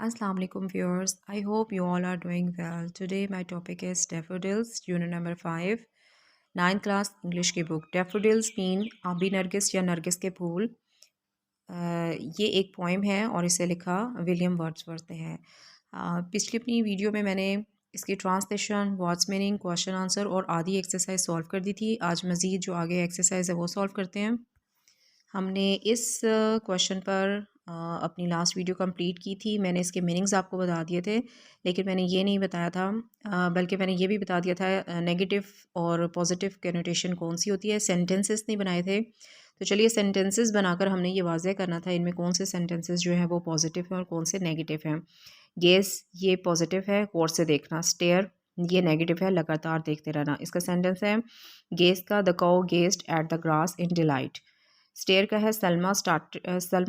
Assalamu alaikum viewers. I hope you all are doing well. Today my topic is daffodils, unit number 5, 9th class English की book. Daffodils mean आबी नरगिस या नरगिस के फूल। ये एक poem है और इसे लिखा विलियम वर्ड्सवर्थ ने है। पिछली अपनी वीडियो में मैंने इसकी translation, words meaning, question answer और आदि एक्सरसाइज सॉल्व कर दी थी। आज मज़ीद जो आगे एक्सरसाइज है वो सॉल्व करते हैं। हमने इस क्वेश्चन पर अपनी लास्ट वीडियो कंप्लीट की थी। मैंने इसके मीनिंग्स आपको बता दिए थे, लेकिन मैंने ये नहीं बताया था, बल्कि मैंने ये भी बता दिया था नेगेटिव और पॉजिटिव कैनोटेशन कौन सी होती है। सेंटेंसेस नहीं बनाए थे, तो चलिए सेंटेंसेस बनाकर हमने ये वाज़ह करना था इनमें कौन से सेंटेंसेस जो हैं वो पॉजिटिव हैं और कौन से नेगेटिव हैं। गेस ये पॉजिटिव है, गौर से देखना। स्टेयर ये नेगेटिव है, लगातार देखते रहना। इसका सेंटेंस है गेस का, the cow gazed at the grass in delight. Stare का है Salma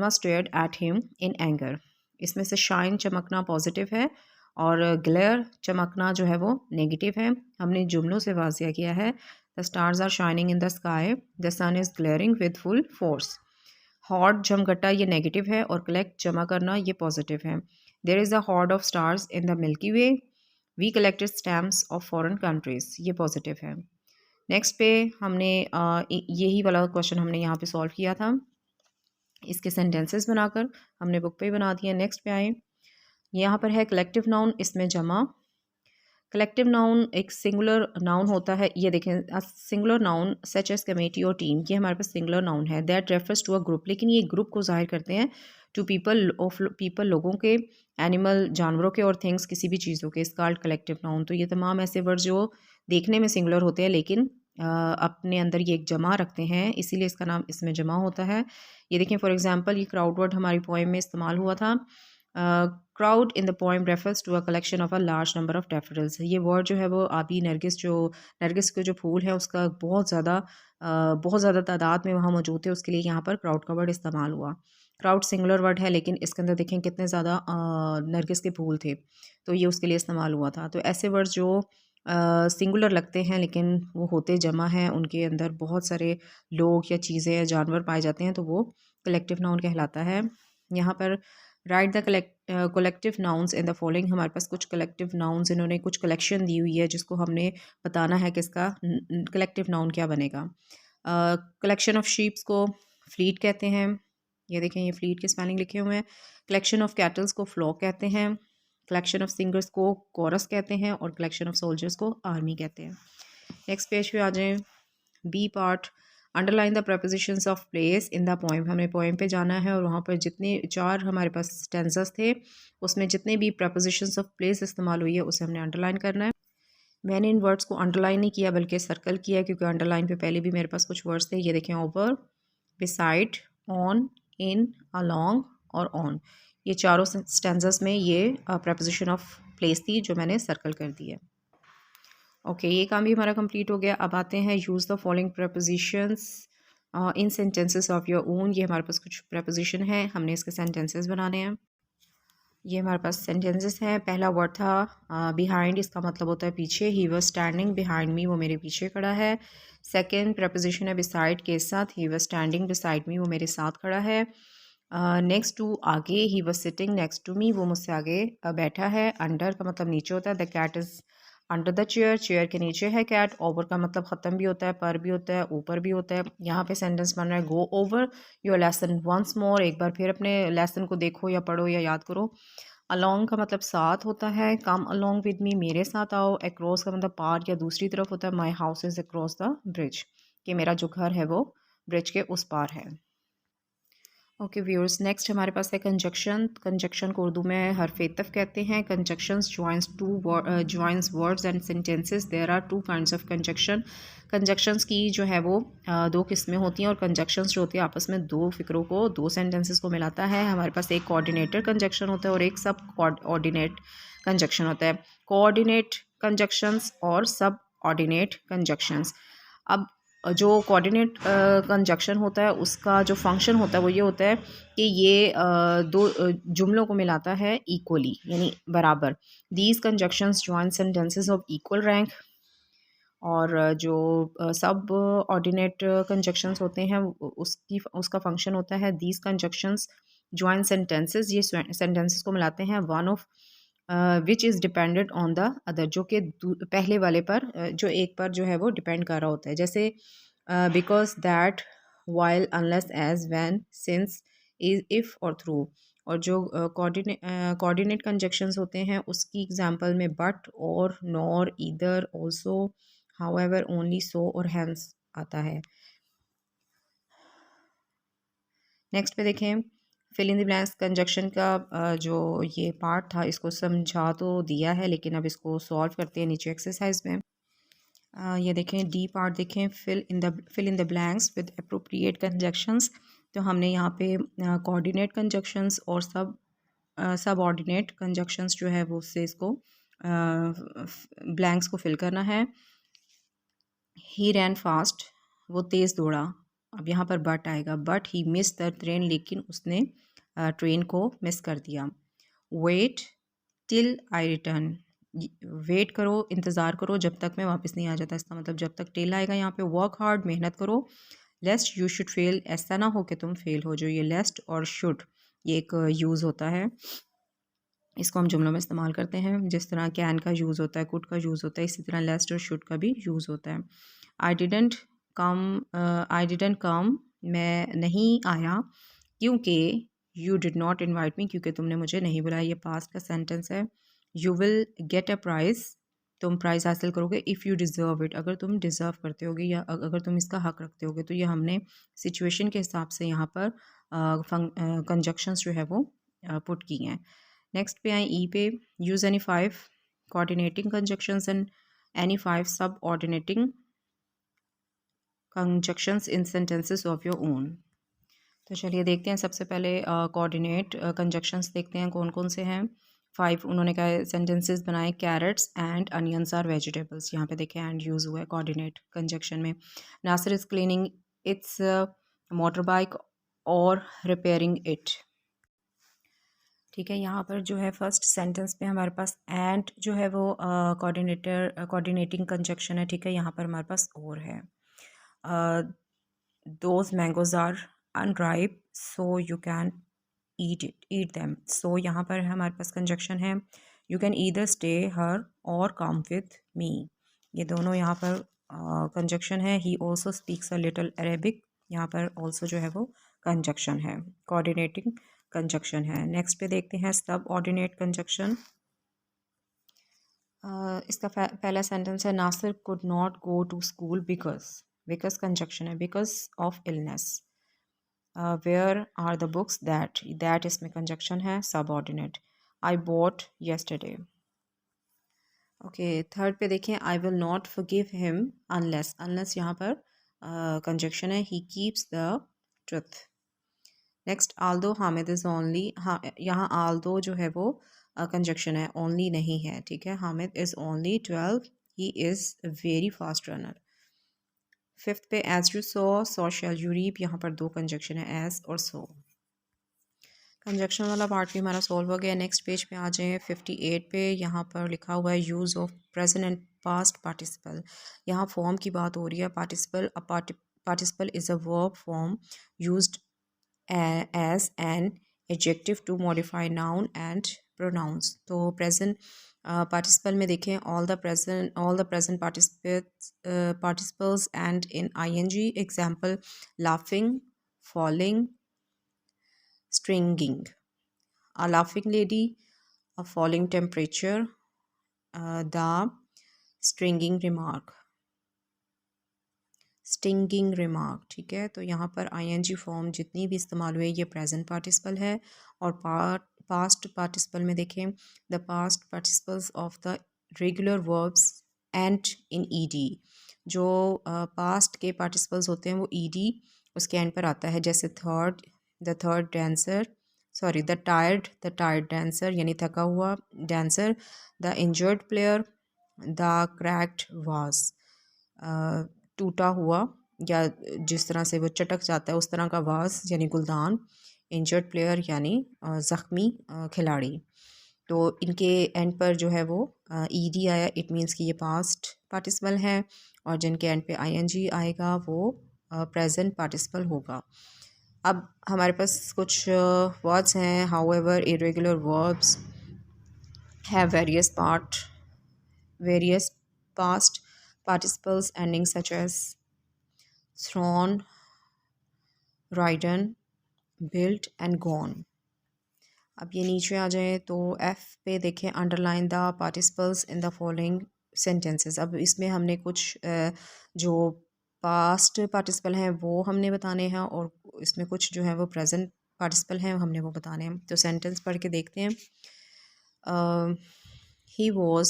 stared at him in anger. इसमें से शाइन चमकना पॉजिटिव है और ग्लेयर चमकना जो है वो नेगेटिव है। हमने जुमलों से वाज़िया किया है the stars are shining in the sky, the sun is glaring with full force. हॉट झमघटा ये नेगेटिव है और कलेक्ट जमा करना ये पॉजिटिव है। There is a hoard of stars in the Milky Way, we collected stamps of foreign countries ये पॉजिटिव है। नेक्स्ट पे हमने यही वाला क्वेश्चन हमने यहाँ पे सॉल्व किया था। इसके सेंटेंसेस बनाकर हमने बुक पे ही बना दिए। नेक्स्ट पे आए, यहाँ पर है कलेक्टिव नाउन, इसमें जमा। कलेक्टिव नाउन एक सिंगुलर नाउन होता है। ये देखें, singular noun such as committee और टीम, ये हमारे पास सिंगुलर नाउन है। That refers to a group, लेकिन ये ग्रुप को जाहिर करते हैं। टू पीपल ऑफ पीपल लोगों के, एनिमल जानवरों के, और थिंग्स किसी भी चीज़ों के। Called collective noun. तो ये तमाम ऐसे वर्ड जो देखने में सिंगुलर होते हैं लेकिन अपने अंदर ये एक जमा रखते हैं, इसीलिए इसका नाम इसमें जमा होता है। ये देखें, फॉर एग्जांपल ये क्राउड वर्ड हमारी पोएम में इस्तेमाल हुआ था। Crowd in the poem refers to a collection of a large number of daffodils. ये वर्ड जो है वो आबी नरगिस के जो फूल है उसका बहुत ज़्यादा तादाद में वहाँ मौजूद थे, उसके लिए यहाँ पर क्राउड का वर्ड इस्तेमाल हुआ। क्राउड सिंगुलर वर्ड है लेकिन इसके अंदर देखें कितने ज़्यादा नरगिस के फूल थे, तो ये उसके लिए इस्तेमाल हुआ था। तो ऐसे वर्ड जो सिंगुलर लगते हैं लेकिन वो होते जमा हैं, उनके अंदर बहुत सारे लोग या चीज़ें या जानवर पाए जाते हैं, तो वो कलेक्टिव नाउन कहलाता है। यहाँ पर right the collective nouns in the following, हमारे पास कुछ कलेक्टिव नाउन्स, इन्होंने कुछ कलेक्शन दी हुई है जिसको हमने बताना है कि इसका कलेक्टिव नाउन क्या बनेगा। कलेक्शन ऑफ शीप्स को फ्लीट कहते हैं। ये देखें, ये फ्लीट के स्पेलिंग लिखे हुए हैं। कलेक्शन ऑफ कैटल्स को फ्लॉक कहते हैं। कलेक्शन ऑफ सिंगर्स को कोरस कहते हैं और कलेक्शन ऑफ सोल्जर्स को आर्मी कहते हैं। नेक्स्ट पेज पे आ जाएं। B part, underline the prepositions of place in the poem. हमें पोएम पे जाना है और वहाँ पर जितने 4 हमारे पास स्टेंसस थे उसमें जितने भी प्रपोजिशंस ऑफ प्लेस इस्तेमाल हुई है उसे हमने अंडरलाइन करना है। मैंने इन वर्ड्स को अंडरलाइन नहीं किया बल्कि सर्कल किया, क्योंकि अंडरलाइन पे पहले भी मेरे पास कुछ वर्ड्स थे। ये देखें, over, beside, on, in, along और ऑन, ये चारों स्टेंसस में ये प्रपोजिशन ऑफ प्लेस थी जो मैंने सर्कल कर दी है। ओके, ये काम भी हमारा कंप्लीट हो गया। अब आते हैं use the following propositions in sentences of your own. ये हमारे पास कुछ प्रपोजिशन है, हमने इसके सेंटेंसेस बनाने हैं। ये हमारे पास सेंटेंसेस हैं। पहला वर्ड था बिहाइंड, इसका मतलब होता है पीछे। ही वॉज स्टैंडिंग बिहाइंड मी, वो मेरे पीछे खड़ा है। सेकेंड प्रपोजिशन है बिसाइड के साथ, he was standing beside me, वो मेरे साथ खड़ा है। नेक्स्ट टू आगे, he was sitting next to me, वो मुझसे आगे बैठा है। अंडर का मतलब नीचे होता है। The cat is under the chair, chair के नीचे है कैट। ओवर का मतलब ख़त्म भी होता है, पर भी होता है, ऊपर भी होता है। यहाँ पे सेंटेंस बन रहा है go over your lesson once more, एक बार फिर अपने लेसन को देखो या पढ़ो या याद करो। अलोंग का मतलब साथ होता है, कम अलोंग विद मी, मेरे साथ आओ। अक्रॉस का मतलब पार या दूसरी तरफ होता है। My house is across the bridge, कि मेरा जो घर है वो ब्रिज के उस पार है। ओके व्यूअर्स, नेक्स्ट हमारे पास है कंजक्शन। कंजक्शन को उर्दू में हरफ इत्तफ़ कहते हैं। Conjunctions joins words and sentences. There are 2 kinds of conjunction. Conjunctions की जो है वो 2 किस्में होती हैं, और कंजक्शंस जो होती है आपस में 2 फ़िक्रों को, 2 सेंटेंसेस को मिलाता है। हमारे पास एक कोऑर्डिनेटर कंजक्शन होता है और एक सब ऑर्डिनेट कंजक्शन होता है। कोऑर्डिनेट कंजक्शंस और सब ऑर्डिनेट कंजक्शंस। अब जो कोऑर्डिनेट कंजक्शन होता है उसका जो फंक्शन होता है वो ये होता है कि ये दो जुमलों को मिलाता है इक्वली, यानी बराबर। These conjunctions join sentences of equal rank. और जो सब ऑर्डिनेट कंजक्शंस होते हैं उसका फंक्शन होता है दीज कंजक्शंस ज्वाइन सेंटेंसेस, ये सेंटेंसेस को मिलाते हैं। One of which is dependent on the other, जो कि पहले वाले पर जो एक पर जो है वो डिपेंड कर रहा होता है। जैसे because, that, while, unless, as, when, since, is, if और थ्रू। और जो कोऑर्डिनेट कंजक्शंस होते हैं उसकी एग्जांपल में but, or, nor, either, also, however, only, so और हैंस आता है। नेक्स्ट पे देखें, fill in the blanks conjunction का जो ये पार्ट था इसको समझा तो दिया है, लेकिन अब इसको सॉल्व करते हैं नीचे एक्सरसाइज में। ये देखें डी पार्ट देखें, fill in the blanks with appropriate conjunctions. तो हमने यहाँ पे कोऑर्डिनेट कंजक्शंस और सब ऑर्डिनेट कंजक्शंस जो है वो उससे इसको ब्लैंक्स को फिल करना है। ही रैन फास्ट, वो तेज़ दौड़ा। अब यहाँ पर बट आएगा, but he miss the train, लेकिन उसने ट्रेन को मिस कर दिया। Wait till I return, wait करो, इंतज़ार करो जब तक मैं वापस नहीं आ जाता। इसका मतलब जब तक टिल आएगा यहाँ पे। वर्क हार्ड, मेहनत करो। लेस्ट यू शुड फेल, ऐसा ना हो कि तुम फेल हो। जो ये लेस्ट और शुड ये एक यूज़ होता है, इसको हम जुमलों में इस्तेमाल करते हैं। जिस तरह कैन का यूज़ होता है, कुड का यूज़ होता है, इसी तरह लेस्ट और शुड का भी यूज़ होता है। आई डिडेंट कम, मैं नहीं आया, क्योंकि यू डिड नॉट इन्वाइट मी, क्योंकि तुमने मुझे नहीं बुलाया। ये पास्ट का सेंटेंस है। You will get a price, तुम प्राइज़ हासिल करोगे। इफ़ यू डिज़र्व इट, अगर तुम डिज़र्व करते होगे या अगर तुम इसका हक रखते होगे। तो ये हमने सिचुएशन के हिसाब से यहाँ पर कंजक्शंस जो है वो पुट की हैं। नेक्स्ट पे आए ई पे, use any 5 coordinating conjunctions and any 5 subordinating conjunctions in sentences of your own. तो चलिए देखते हैं। सबसे पहले कोऑर्डिनेट कंजक्शंस देखते हैं कौन कौन से हैं। 5 उन्होंने कहा सेंटेंसेस बनाए। Carrots and onions are vegetables, यहाँ पे देखें एंड यूज़ हुआ है कोऑर्डिनेट कंजक्शन में। Nasir is cleaning its motor bike और रिपेयरिंग इट। ठीक है, यहाँ पर जो है फर्स्ट सेंटेंस में हमारे पास एंड जो है वो कोऑर्डिनेटिंग कंजक्शन है। ठीक है, यहाँ पर हमारे पास और है। Those mangoes are unripe so you can eat them. So यहाँ पर हमारे पास कंजक्शन है। You can either stay here or come with me, ये दोनों यहाँ पर कंजक्शन है। He also speaks a little Arabic, यहाँ पर ऑल्सो जो है वो कंजक्शन है, कोऑर्डिनेटिंग कंजक्शन है। नेक्स्ट पे देखते हैं सब ऑर्डिनेट कंजक्शन। इसका पहला सेंटेंस है, Nasir could not go to school because conjunction है, because of illness. Where are the books, that इसमें कंजक्शन है, subordinate. I bought yesterday. Okay, third पे देखें, I will not forgive him unless यहाँ पर कंजक्शन है, he keeps the truth. Next, although Hamid is only, हाँ यहाँ Aldous जो है वो कंजक्शन है, ओनली नहीं है। ठीक है, Hamid is only 12, he is very fast runner. Fifth पे, as you sow shall you reap, यहाँ पर दो कंजक्शन है, एज और सो। कंजक्शन वाला पार्ट भी हमारा सॉल्व हो गया। नेक्स्ट पेज पे आ जाएँ 58 पे, यहाँ पर लिखा हुआ है use of present and past participle. यहाँ फॉर्म की बात हो रही है। Participle is a verb form used as an adjective to modify noun and pronouns। तो present participle में देखें, all the present participles and in ing example, laughing, falling, stringing, a laughing lady, a falling temperature, the stringing remark, stinging remark. ठीक है, तो यहाँ पर ING form जितनी भी इस्तेमाल हुई ये प्रेजेंट पार्टिसिपल है। और पास्ट पार्टिसिपल में देखें, the past participles of the regular verbs and in ED. जो पास्ट के पार्टिसिपल्स होते हैं वो ईडी उसके एंड पर आता है। जैसे द टायर्ड डांसर यानी थका हुआ dancer, the injured player, the cracked was टूटा हुआ या जिस तरह से वो चटक जाता है उस तरह का वाज यानी गुलदान, इंजर्ड प्लेयर यानी ज़ख्मी खिलाड़ी। तो इनके एंड पर जो है वो ईडी आया, इट मीन्स कि ये पास्ट पार्टिसिपल है। और जिनके एंड पे आईएनजी आएगा वो प्रेजेंट पार्टिसिपल होगा। अब हमारे पास कुछ वर्ड्स हैं. However irregular verbs have various past participles ending such as thrown, ridden, built and gone. अब ये नीचे आ जाए तो एफ पे देखें, underline the participles in the following sentences. अब इसमें हमने कुछ जो पास्ट पार्टिसिपल हैं वो हमने बताने हैं, और इसमें कुछ जो है वो प्रेजेंट पार्टिसिपल हैं हमने वो बताने हैं. तो सेंटेंस पढ़ के देखते हैं. He was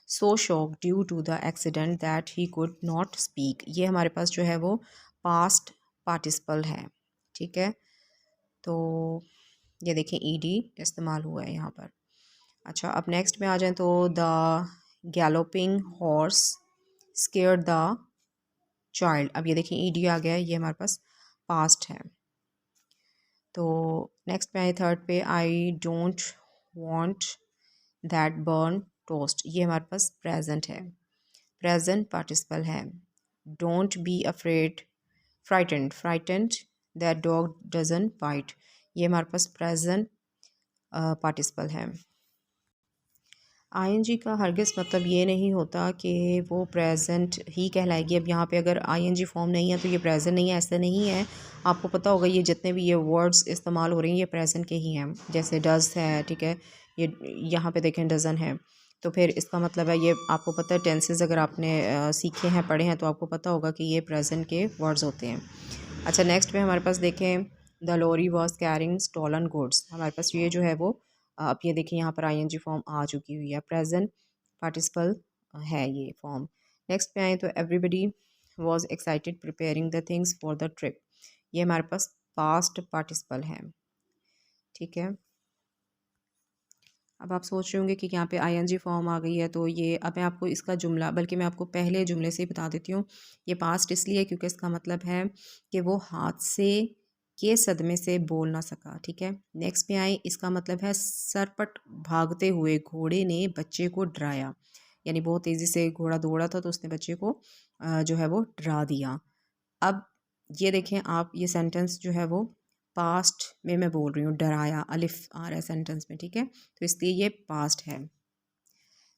so shock due to the accident that he could not speak. ये हमारे पास जो है वो पास्ट पार्टिसिपल है. ठीक है, तो ये देखें ईडी इस्तेमाल हुआ है यहाँ पर. अच्छा, अब नेक्स्ट में आ जाएं तो the galloping horse scared the child. अब ये देखें ईडी आ गया है, ये हमारे पास पास्ट है. तो नेक्स्ट में आए थर्ड पे, I don't want that burn toast. ये हमारे पास प्रेजेंट है, प्रेजेंट पार्टिसिपल है. Don't be afraid frightened that dog doesn't bite. ये हमारे पास प्रेजेंट पार्टिसिपल है. आईएनजी का हरगिज़ मतलब ये नहीं होता कि वो प्रेजेंट ही कहलाएगी. अब यहाँ पे अगर आईएनजी फॉर्म नहीं है तो ये प्रेजेंट नहीं है, ऐसा नहीं है. आपको पता होगा ये जितने भी ये वर्ड्स इस्तेमाल हो रहे हैं ये प्रेजेंट के ही हैं. जैसे डज है, ठीक है, ये यहाँ पे देखें डजन है, तो फिर इसका मतलब है ये आपको पता है. टेंसेस अगर आपने सीखे हैं, पढ़े हैं, तो आपको पता होगा कि ये प्रेजेंट के वर्ड्स होते हैं. अच्छा, नेक्स्ट में हमारे पास देखें the lorry was carrying stolen goods. हमारे पास ये जो है वो अब ये देखिए यहाँ पर आईएनजी फॉर्म आ चुकी हुई है, प्रेजेंट पार्टिसिपल है ये फॉर्म. नेक्स्ट पे आए तो everybody was excited preparing the things for the trip. ये हमारे पास पास्ट पार्टिसिपल है. ठीक है, अब आप सोच रहे होंगे कि यहाँ पे आईएनजी फॉर्म आ गई है, तो ये अब मैं आपको इसका जुमला, बल्कि मैं आपको पहले जुमले से ही बता देती हूँ. ये पास्ट इसलिए क्योंकि इसका मतलब है कि वो हादसे के सदमे से बोल ना सका. ठीक है, नेक्स्ट पे आए, इसका मतलब है सरपट भागते हुए घोड़े ने बच्चे को डराया. यानी बहुत तेज़ी से घोड़ा दौड़ा था तो उसने बच्चे को जो है वो डरा दिया. अब ये देखें आप, ये सेंटेंस जो है वो पास्ट में मैं बोल रही हूँ, डराया अलिफ आ रहा है सेंटेंस में. ठीक है, तो इसलिए ये पास्ट है.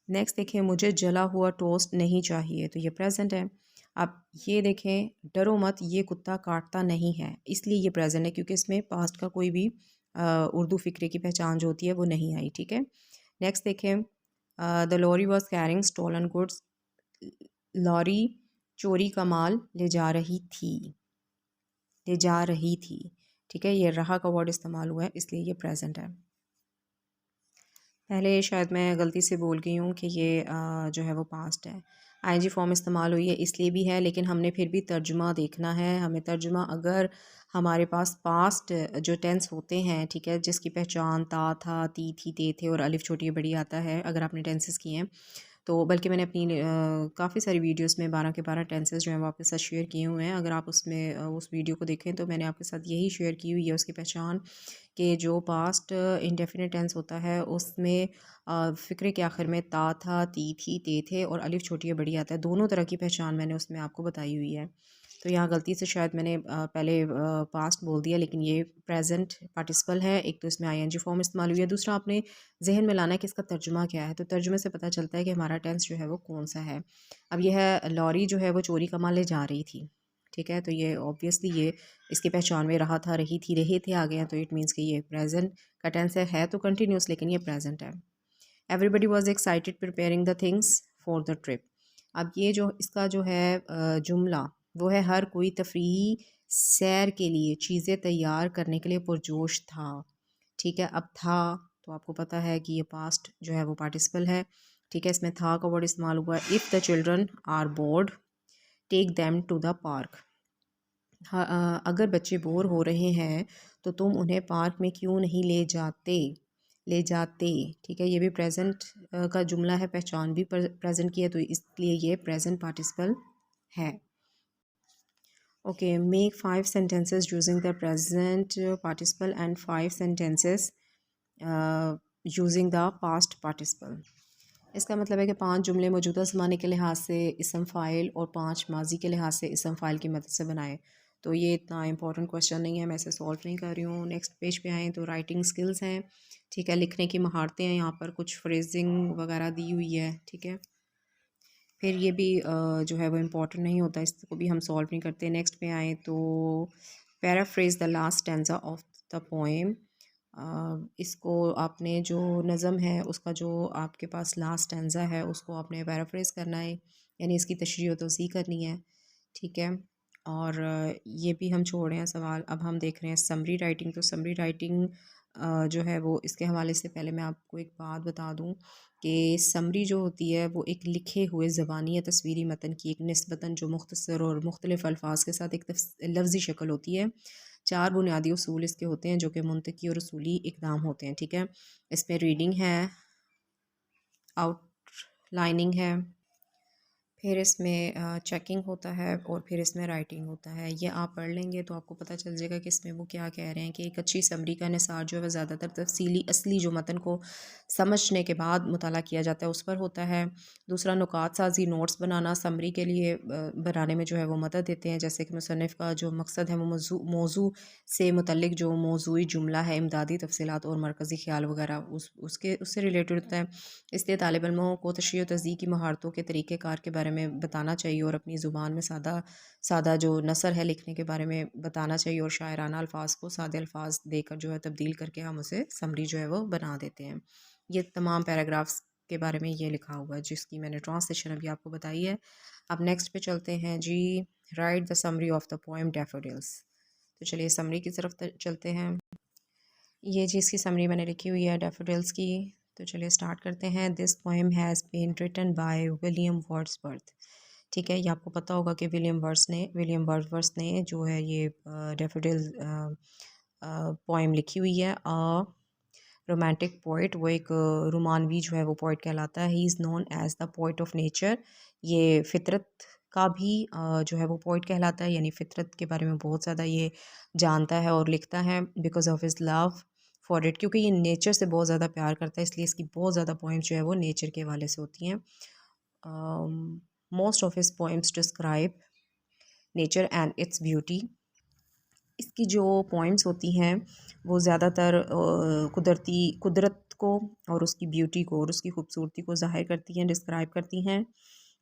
नेक्स्ट देखें, मुझे जला हुआ टोस्ट नहीं चाहिए. तो ये प्रेजेंट है. अब ये देखें, डरो मत ये कुत्ता काटता नहीं है. इसलिए ये प्रेजेंट है क्योंकि इसमें पास्ट का कोई भी उर्दू फ़िक्रे की पहचान जो होती है वो नहीं आई. ठीक है, नेक्स्ट देखें, the lorry was carrying stolen goods. Lorry चोरी का माल ले जा रही थी, ले जा रही थी. ठीक है, ये रहा का वर्ड इस्तेमाल हुआ है इसलिए ये प्रेजेंट है. पहले शायद मैं गलती से बोल गई हूँ कि ये जो है वो पास्ट है. आईएनजी फॉर्म इस्तेमाल हुई है इसलिए भी है, लेकिन हमने फिर भी तर्जुमा देखना है. हमें तर्जुमा, अगर हमारे पास पास्ट जो टेंस होते हैं, ठीक है, जिसकी पहचान ता था, ती थी, ते थे और अलिफ छोटी बड़ी आता है, अगर आपने टेंसेस किए हैं तो, बल्कि मैंने अपनी काफ़ी सारी वीडियोस में 12 के 12 टेंसेस जो हैं वो आपके साथ शेयर किए हुए हैं. अगर आप उसमें उस वीडियो को देखें तो मैंने आपके साथ यही शेयर की हुई है उसकी पहचान, कि जो पास्ट इंडेफिनिट टेंस होता है उसमें फ़िक्रे के आखिर में ता था, ती थी, ते थे और अलिफ छोटी या बड़ी आता है. दोनों तरह की पहचान मैंने उसमें आपको बताई हुई है. तो यहाँ गलती से शायद मैंने पहले पास्ट बोल दिया, लेकिन ये प्रेजेंट पार्टिसिपल है. एक तो इसमें आईएनजी फॉर्म इस्तेमाल हुई है, दूसरा आपने जहन में लाना है कि इसका तर्जुमा क्या है. तो तर्जुमे से पता चलता है कि हमारा टेंस जो है वो कौन सा है. अब यह है, लॉरी जो है वो चोरी का माल ले जा रही थी. ठीक है, तो ये ऑब्वियसली ये इसकी पहचान में रहा था, रही थी, रहे थे आ गए हैं, तो इट मीन्स कि ये प्रेजेंट का टेंस है तो कंटिन्यूस, लेकिन ये प्रेजेंट है. Everybody was excited preparing the things for the trip. अब ये जो इसका जो है जुमला वो है, हर कोई तफरीही सैर के लिए चीज़ें तैयार करने के लिए पुरजोश था. ठीक है, अब था तो आपको पता है कि ये पास्ट जो है वो पार्टिसिपल है. ठीक है, इसमें था का वर्ड इस्तेमाल हुआ है. If the children are bored take them to the park. हाँ, अगर बच्चे बोर हो रहे हैं तो तुम उन्हें पार्क में क्यों नहीं ले जाते, ले जाते. ठीक है, ये भी प्रेजेंट का जुमला है, पहचान भी प्रेजेंट की है, तो इसलिए ये प्रेजेंट पार्टिसिपल है. Okay, make 5 sentences using the present participle and 5 sentences using the past participle. इसका मतलब है कि 5 जुमले मौजूदा ज़माने के लिहाज से इसम फ़ाइल और 5 माजी के लिहाज से इसम फ़ाइल की मदद से बनाए. तो ये इतना इंपॉर्टेंट क्वेश्चन नहीं है, मैं इसे सॉल्व नहीं कर रही हूँ। नेक्स्ट पेज पे आएँ तो राइटिंग स्किल्स हैं, ठीक है, लिखने की महारतें हैं, यहाँ पर कुछ फ्रेजिंग वगैरह दी हुई है, ठीक है। फिर ये भी जो है वो इम्पोर्टेंट नहीं होता, इसको भी हम सॉल्व नहीं करते। नेक्स्ट पे आए तो paraphrase the last stanza of the poem. इसको आपने जो नज़म है उसका जो आपके पास लास्ट स्टैंजा है उसको आपने पैराफ्रेज करना है, यानी इसकी तशरीह व तौसीह करनी है, ठीक है। और ये भी हम छोड़ रहे हैं सवाल। अब हम देख रहे हैं समरी राइटिंग। तो समरी राइटिंग जो है वो इसके हवाले से पहले मैं आपको एक बात बता दूं कि समरी जो होती है वो एक लिखे हुए ज़बानी या तस्वीरी मतन की एक निस्बतन जो मुख्तसर और मुख्तलिफ़ अल्फाज के साथ एक लफ्ज़ी शक्ल होती है। चार बुनियादी उसूल इसके होते हैं जो कि मुंतकी और उसूली इकदाम होते हैं, ठीक है। इसमें रीडिंग है, आउटलाइनिंग है, फिर इसमें चेकिंग होता है और फिर इसमें राइटिंग होता है। ये आप पढ़ लेंगे तो आपको पता चल जाएगा कि इसमें वो क्या कह रहे हैं कि एक अच्छी समरी का निसार जो है वह ज़्यादातर तफसीली असली जो मतन को समझने के बाद मुताला किया जाता है उस पर होता है। दूसरा, नुकात साजी नोट्स बनाना समरी के लिए बनाने में जो है वो मदद देते हैं, जैसे कि मुसन्निफ़ का जो मकसद है वो मौजू से मुतल्लिक जो मौजूई जुमला है, इमदादी तफसीलात और मरकज़ी ख्याल वगैरह उससे रिलेटेड होता है। इसलिए तालिब इल्मों को तशरीह व तज़यीक़ की महारतों के तरीक़ेकार के बारे में बताना चाहिए और अपनी ज़ुबान में सादा सादा जो नसर है लिखने के बारे में बताना चाहिए, और शायराना अल्फाज को सादे अल्फाज देकर जो है तब्दील करके हम उसे समरी जो है वो बना देते हैं। ये तमाम पैराग्राफ्स के बारे में ये लिखा हुआ है जिसकी मैंने ट्रांसलेशन अभी आपको बताई है। अब नेक्स्ट पे चलते हैं जी। Write the summary of the poem daffodils. तो चलिए समरी की तरफ चलते हैं। ये चीज़ की समरी मैंने लिखी हुई है डैफोडिल्स की। तो चलिए स्टार्ट करते हैं। This poem has been written by William Wordsworth. ठीक है, ये आपको पता होगा कि विलियम वर्ड्सवर्थ ने जो है ये डैफोडिल पोएम लिखी हुई है। रोमांटिक पोइट, वो एक रोमानवी जो है वो पोइट कहलाता है। He is known as the poet of nature. ये फितरत का भी जो है वो पोइट कहलाता है, यानी फितरत के बारे में बहुत ज़्यादा ये जानता है और लिखता है। Because of his love for it, क्योंकि ये नेचर से बहुत ज़्यादा प्यार करता है, इसलिए इसकी बहुत ज़्यादा पोइम्स जो है वो नेचर के हवाले से होती हैं। Most of his poems describe nature and its beauty. इसकी जो पॉइंट्स होती हैं वो ज़्यादातर कुदरत को और उसकी ब्यूटी को और उसकी खूबसूरती को ज़ाहिर करती हैं, डिस्क्राइब करती हैं।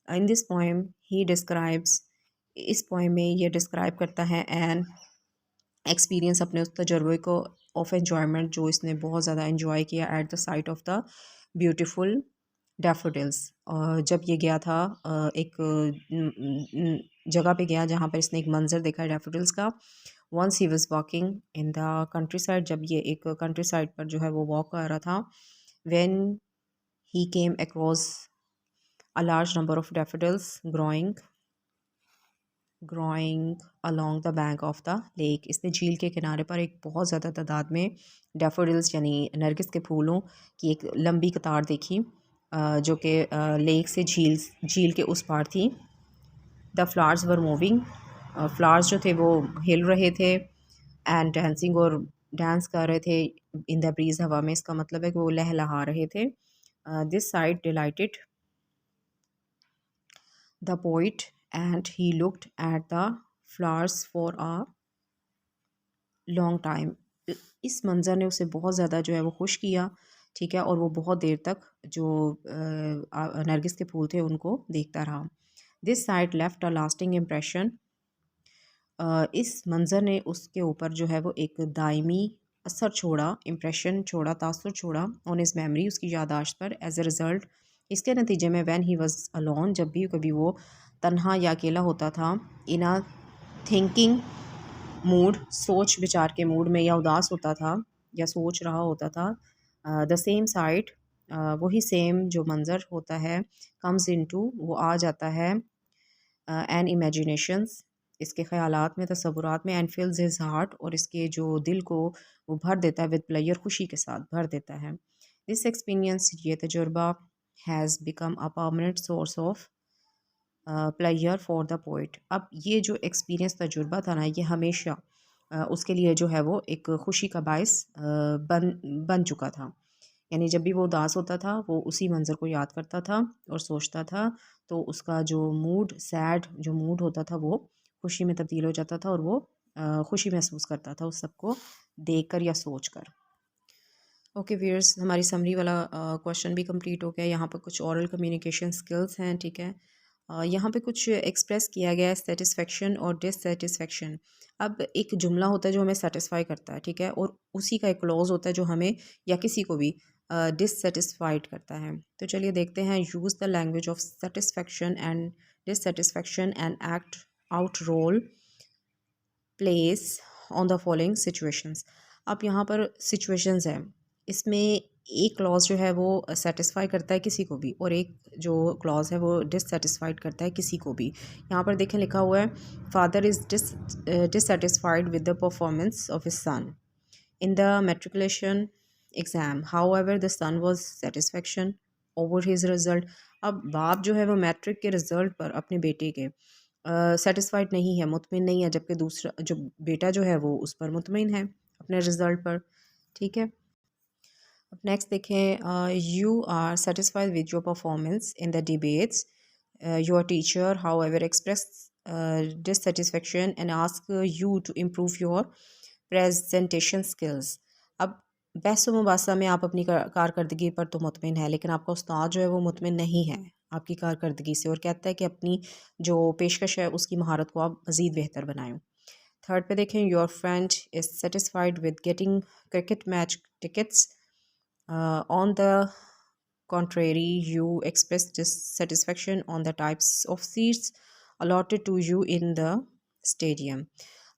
In this poem he describes, इस पोएम में ये डिस्क्राइब करता है एन एक्सपीरियंस, अपने उस तजर्बे को, ऑफ एन्जॉयमेंट जो इसने बहुत ज़्यादा इन्जॉय किया at the site of the beautiful daffodils. जब ये गया था एक जगह पे गया जहाँ पर इसने एक मंज़र देखा डैफोडिल्स का। Once he was walking in the countryside, जब ये एक कंट्री साइड पर जो है वो वॉक कर रहा था। When he came across a large number of daffodils growing along the bank of the lake. इसने झील के किनारे पर एक बहुत ज़्यादा तादाद में डैफोडिल्स यानी नरगिस के फूलों की एक लंबी कतार देखी, जो कि लेक से झील के उस पार थी। The flowers were moving, flowers जो थे वो हिल रहे थे। एंड डांसिंग, और डांस कर रहे थे। इन द ब्रीज, हवा में, इसका मतलब है कि वो लहलहा रहे थे। This side dilated the poet and he looked at the flowers for a long time. इस मंज़र ने उसे बहुत ज़्यादा जो है वो खुश किया, ठीक है, और वो बहुत देर तक जो नरगिस के फूल थे उनको देखता रहा। This site left a lasting impression, इस मंज़र ने उसके ऊपर जो है वो एक दायमी असर छोड़ा, इम्प्रेशन छोड़ा, तासुर छोड़ा ऑन हिज मेमोरी, उसकी याददाश्त पर। एज ए रिज़ल्ट, इसके नतीजे में, व्हेन ही वाज अलोन, जब भी कभी वो तन्हा या अकेला होता था, इन अ थिंकिंग मूड, सोच विचार के मूड में, या उदास होता था या सोच रहा होता था, द सेम साइट, वही सेम जो मंज़र होता है, कम्स इनटू, वो आ जाता है, एंड इमेजिनेशंस, इसके ख़यालात में, तसव्वुरात में, एंड फिल्स हिज हार्ट, और इसके जो दिल को वो भर देता है, विद प्लेयर, खुशी के साथ भर देता है। दिस एक्सपीरियंस, ये तजुर्बा, has become a permanent source of player for the poet. अब ये जो एक्सपीरियंस तजुर्बा था ना, ये हमेशा उसके लिए जो है वो एक खुशी का बायस बन चुका था। यानी जब भी वो उदास होता था वो उसी मंज़र को याद करता था और सोचता था, तो उसका जो मूड, सैड जो मूड होता था वो खुशी में तब्दील हो जाता था और वो खुशी महसूस करता था उस सब को देख कर या सोच कर। ओके व्यूअर्स, हमारी समरी वाला क्वेश्चन भी कंप्लीट हो गया। यहाँ पर कुछ ओरल कम्युनिकेशन स्किल्स हैं, ठीक है। यहाँ पे कुछ एक्सप्रेस किया गया है, सेटिस्फेक्शन और डिससेटिस्फेक्शन। अब एक जुमला होता है जो हमें सेटिस्फाई करता है, ठीक है, और उसी का एक क्लॉज होता है जो हमें या किसी को भी डिससेटिस्फाइड करता है। तो चलिए देखते हैं। Use the language of satisfaction and dissatisfaction and act out role plays on the following situations. अब यहाँ पर सिचुएशंस हैं, इसमें एक क्लॉज जो है वो सेटिस्फाई करता है किसी को भी और एक जो क्लॉज है वो डिससेटिस्फाइड करता है किसी को भी। यहाँ पर देखें लिखा हुआ है, father is dissatisfied with the performance of his son in the matriculation exam. However, the son was satisfaction over his result. अब बाप जो है वो मैट्रिक के रिज़ल्ट पर अपने बेटे के सेटिस्फाइड नहीं है, मुतमिन नहीं है, जबकि दूसरा जो बेटा जो है वो उस पर मुतमिन है अपने रिज़ल्ट पर, ठीक है। अब नेक्स्ट देखें, you are satisfied with your performance in the debates, your teacher however express dissatisfaction and ask you to improve your presentation skills. अब बहस मुबासा में आप अपनी कारकर्दगी पर तो मुतमिन है, लेकिन आपका उस्ताद जो है वो मुतमिन नहीं है आपकी कारकर्दगी से और कहता है कि अपनी जो पेशकश है उसकी महारत को आप मज़ीद बेहतर बनाएं। थर्ड पे देखें, your friend is satisfied with getting cricket match tickets, on the contrary you express dissatisfaction on the types of seats allotted to you in the stadium.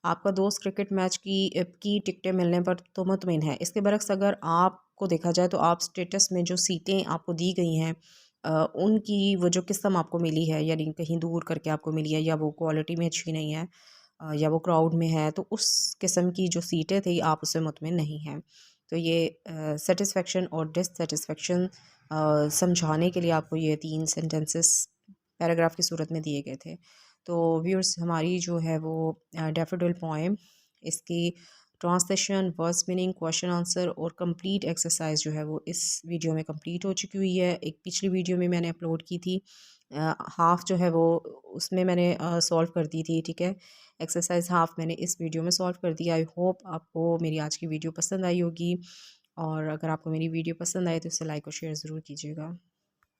आपका दोस्त क्रिकेट मैच की टिकटें मिलने पर तो मुतमिन है। इसके बरक्स अगर आपको देखा जाए तो आप स्टेटस में जो सीटें आपको दी गई हैं उनकी वो जो किस्म आपको मिली है, यानी कहीं दूर करके आपको मिली है या वो क्वालिटी में अच्छी नहीं है या वो क्राउड में है, तो उस किस्म की जो सीटें थी आप उससे मुतमिन नहीं हैं। तो ये सेटिस्फेक्शन और डिससेटिस्फेक्शन समझाने के लिए आपको ये 3 सेंटेंसेस पैराग्राफ की सूरत में दिए गए थे। तो व्यूअर्स, हमारी जो है वो डैफोडिल पोएम, इसकी translation, words meaning, question answer और कंप्लीट एक्सरसाइज जो है वो इस वीडियो में कंप्लीट हो चुकी हुई है। एक पिछली वीडियो में मैंने अपलोड की थी, हाफ़ जो है वो उसमें मैंने सॉल्व कर दी थी, ठीक है। एक्सरसाइज हाफ़ मैंने इस वीडियो में सॉल्व कर दिया। आई होप आपको मेरी आज की वीडियो पसंद आई होगी, और अगर आपको मेरी वीडियो पसंद आए तो इसे लाइक और शेयर ज़रूर कीजिएगा।